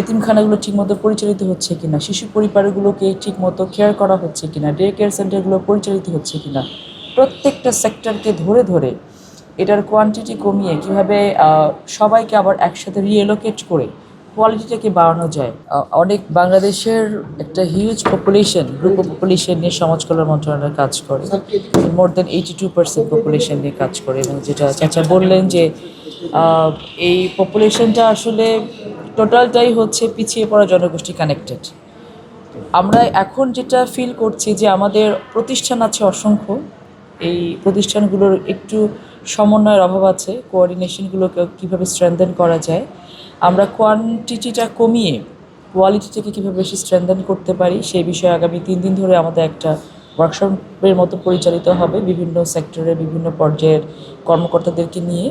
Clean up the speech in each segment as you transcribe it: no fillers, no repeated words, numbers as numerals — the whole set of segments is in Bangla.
এতিমখানাগুলো ঠিকমতো পরিচালিত হচ্ছে কিনা, শিশু পরিবারগুলোকে ঠিকমতো কেয়ার করা হচ্ছে কিনা, ডে কেয়ার সেন্টারগুলো পরিচালিত হচ্ছে কিনা, প্রত্যেকটা সেক্টরকে ধরে ধরে এটার কোয়ান্টিটি কমিয়ে কীভাবে সবাইকে আবার একসাথে রিএলোকেট করে কোয়ালিটিটাকে বাড়ানো যায়। অনেক বাংলাদেশের একটা huge population, group of population নিয়ে সমাজ কল্যাণ মন্ত্রণালয় কাজ করে, মোর দেন 82% পপুলেশন নিয়ে কাজ করে। এবং যেটা চাচা বললেন যে এই পপুলেশনটা আসলে টোটালটাই হচ্ছে পিছিয়ে পড়া জনগোষ্ঠী কানেক্টেড। আমরা এখন যেটা ফিল করছি যে আমাদের প্রতিষ্ঠান আছে অসংখ্য, এই প্রতিষ্ঠানগুলোর একটু সমন্বয়ের অভাব আছে, কোঅর্ডিনেশনগুলোকে কীভাবে স্ট্রেংথেন করা যায়, আমরা কোয়ান্টিটিটা কমিয়ে কোয়ালিটিটাকে কীভাবে বেশি স্ট্রেংথেন করতে পারি সেই বিষয়ে আগামী 3 দিন ধরে আমাদের একটা ওয়ার্কশপের মতো পরিচালিত হবে বিভিন্ন সেক্টরে বিভিন্ন পর্যায়ের কর্মকর্তাদেরকে নিয়ে।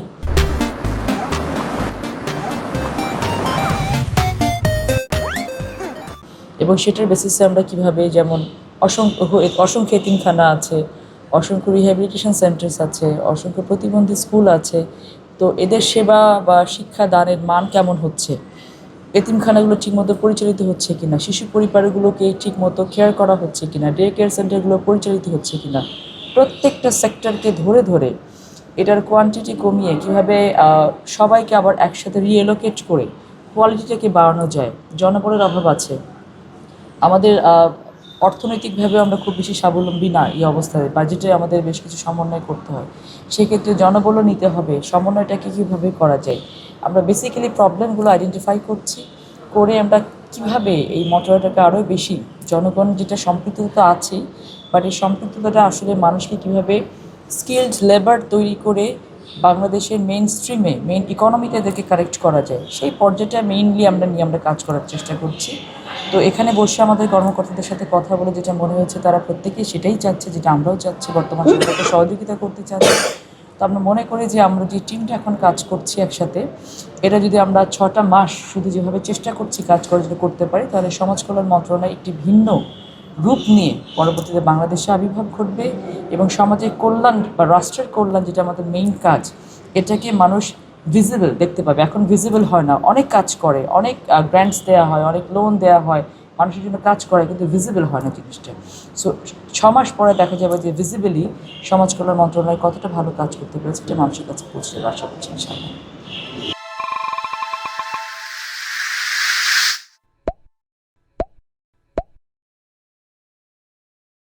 এবং সেটার বেসিসে আমরা কীভাবে, যেমন অসংখ্য এতিমখানা আছে, অসংখ্য রিহ্যাবিলিটেশন সেন্টার্স আছে, অসংখ্য প্রতিবন্ধী স্কুল আছে, তো এদের সেবা বা শিক্ষা দানের মান কেমন হচ্ছে, এতিমখানাগুলো ঠিকমতো পরিচালিত হচ্ছে কিনা, শিশু পরিবারগুলোকে ঠিকমতো কেয়ার করা হচ্ছে কিনা, ডে কেয়ার সেন্টারগুলো পরিচালিত হচ্ছে কিনা, প্রত্যেকটা সেক্টরকে ধরে ধরে এটার কোয়ান্টিটি কমিয়ে কীভাবে সবাইকে আবার একসাথে রিএলোকেট করে কোয়ালিটিটাকে বাড়ানো যায়। জনবলের অভাব আছে, আমাদের অর্থনৈতিকভাবে আমরা খুব বেশি স্বাবলম্বী না। এই অবস্থায় বাজেটে আমাদের বেশ কিছু সমন্বয় করতে হয়, সেক্ষেত্রে জনবলও নিতে হবে। সমন্বয়টাকে কীভাবে করা যায়, আমরা বেসিক্যালি প্রবলেমগুলো আইডেন্টিফাই করছি, করে আমরা কীভাবে এই মন্ত্রণালয়টাকে আরও বেশি, জনগণ যেটা সম্পৃক্ততা আছেই, বাট এই সম্পৃক্ততাটা আসলে মানুষকে কীভাবে স্কিলড লেবার তৈরি করে বাংলাদেশের মেইন স্ট্রিমে, মেইন ইকোনমিতে এদেরকে কারেক্ট করা যায়, সেই পর্যায়টা মেইনলি আমরা কাজ করার চেষ্টা করছি। তো এখানে বসে আমাদের কর্মকর্তাদের সাথে কথা বলে যেটা মনে হয়েছে, তারা প্রত্যেকেই সেটাই চাচ্ছে, যেটা আমরাও চাচ্ছি, বর্তমান সরকারকে সহযোগিতা করতে চাচ্ছি। তো আমরা মনে করি যে আমরা যে টিমটা এখন কাজ করছি একসাথে, এটা যদি আমরা 6টা মাস শুধু যেভাবে চেষ্টা করছি কাজ করে যদি করতে পারি, তাহলে সমাজ কল্যাণ মন্ত্রণালয় একটি ভিন্ন রূপ নিয়ে পরবর্তীতে বাংলাদেশে আবির্ভাব ঘটবে এবং সমাজের কল্যাণ বা রাষ্ট্রের কল্যাণ, যেটা আমাদের মেইন কাজ, এটাকে মানুষ ভিজিবল দেখতে পাবে। এখন ভিজিবল হয় না, অনেক কাজ করে, অনেক গ্র্যান্টস দেওয়া হয়, অনেক লোন দেওয়া হয়, মানুষের জন্য কাজ করে, কিন্তু ভিজিবল হয় না জিনিসটা। সো 6 মাস পরে দেখা যাবে যে ভিজিবলি সমাজ কল্যাণ মন্ত্রণালয় কতটা ভালো কাজ করতে পেরেছে, এটা মানুষের কাছে পৌঁছে যাবে আশা করছি ইনশাআল্লাহ।